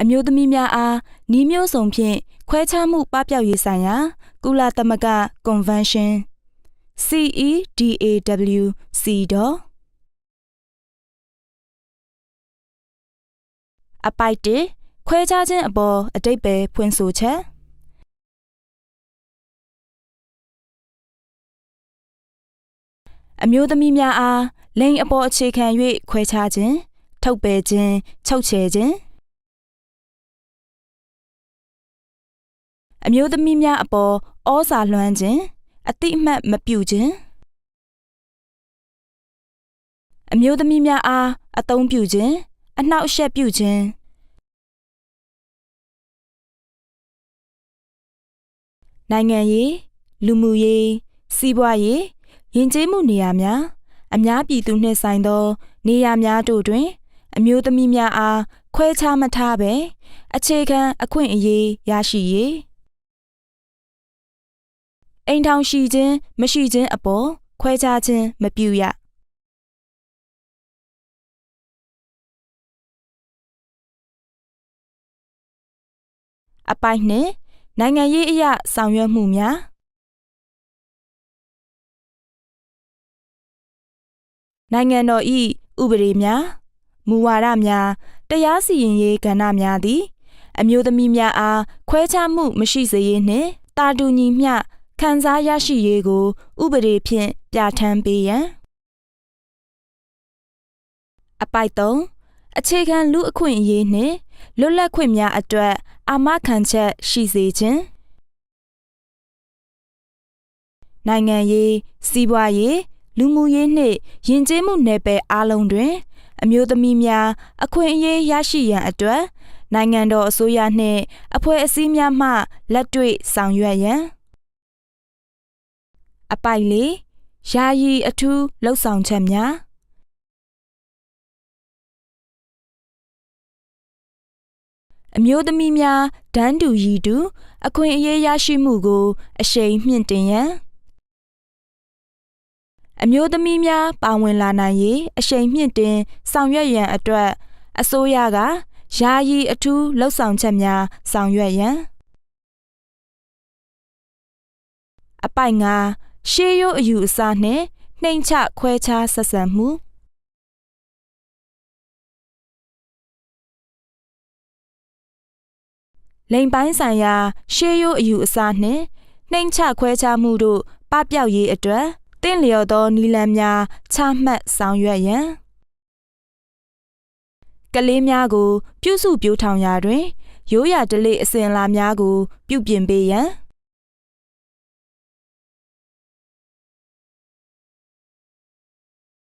အမျိုးသမီးများအားနည်းမျိုးစုံဖြင့်ခွဲခြားမှုပပျောက်ရေးဆိုင်ရာကုလသမဂ္ဂ Convention CEDAWC တော့အပိုက်1ခွဲခြားခြင်းအပေါ်အဓိပ္ပာယ်ဖွင့်ဆိုချက်အမျိုးသမီးများအားလိင်အပေါ်အခြေခံ၍ခွဲခြားခြင်းထုတ်ပယ်ခြင်းချုပ်ချယ်ခြင်းအမျိုးသမီးများအပေါ်ဩဇာလွှမ်းခြင်းအတိအမှတ်မပြုခြင်းအမျိုးသမီးများအားအသုံးပြုခြင်းအနှောက်အယှက်ပြုခြင်းနိုင်ငံရေးလူမှုရေးစီးပွားရေးယဉ်ကျေးမှုနေရာများအများပြည်သူနှင့်ဆိုင်သောနေရာများတို့တွင်အမျိုးသမီးများအားခွဲခြားမထားဘဲအခြေခံအခွင့်အရေးရရှိရေးအိမ်ထောင်ရှိခြင်းမရှိခြင်းအပေါ်ခွဲခြားခြင်းမပြုရအပိုက်နှင့်နိုင်ငံရေးအရဆောင်ရွက်မှုများနိုင်ငံတော်၏ဥပဒေများမူဝါဒများတရားစီရင်ရေးကဏ္ဍများသည်အမျိုးသမီးများအားခွဲခြားမှုမရှိစေရေးနှင့်တာတူညီမျှခံစားရရှိရေးကိုဥပဒေဖြင့်ပြဋ္ဌာန်းပေးရန်အပိုက်3အခြေခံလူအခွင့်အရေးနှင့်လွတ်လပ်ခွင့်များအတွက်အာမခံချက်ရှိစေခြင်းနိုင်ငံရေးစီးပွားရေးလူမှုရေးနှင့်ယဉ်ကျေးမှုနယ်ပယ်အားလုံးတွင်အမျိုးသမီးများအခွင့်အရေးရရှိရန်အတွက်နိုင်ငံတော်အစိုးရနှင့်အဖွဲ့အစည်းများမှလက်တွေ့ဆောင်ရွက်ရန်အပိုက်4ယာယီအထူးလှုပ်ဆောင်ချက်များအမျိုးသမီးများတန်းတူရည်တူအခွင့်အရေးရရှိမှုကိုအရှိန်မြှင့်တင်ရန်အမျိုးသမီးများပါဝင်လာနိုင်ရေးအရှိန်မြင့်တင်ဆောင်ရွက်ရန်အတွက်အစိုးရကယာယီအထူးလှုပ်ဆောင်ချက်များဆောင်ရွက်ရန်အပိုက်5ရှေးရိုးအယူအဆနှင့်နှိမ့်ချခွဲခြားဆက်ဆံမှုလိင်ပိုင်းဆိုင်ရာရှေးရိုးအယူအဆနှင့်နှိမ့်ချခွဲခြားမှုတို့ပပျောက်ရေးအတွက်သင့်လျော်သောနည်းလမ်းများချမှတ်ဆောင်ရွက်ရန်ကလေးများကိုပြုစုပျိုးထောင်ရာတွင်ရိုးရာဓလေ့အစဉ်အလာများကိုပြုပြင်ပေးရန်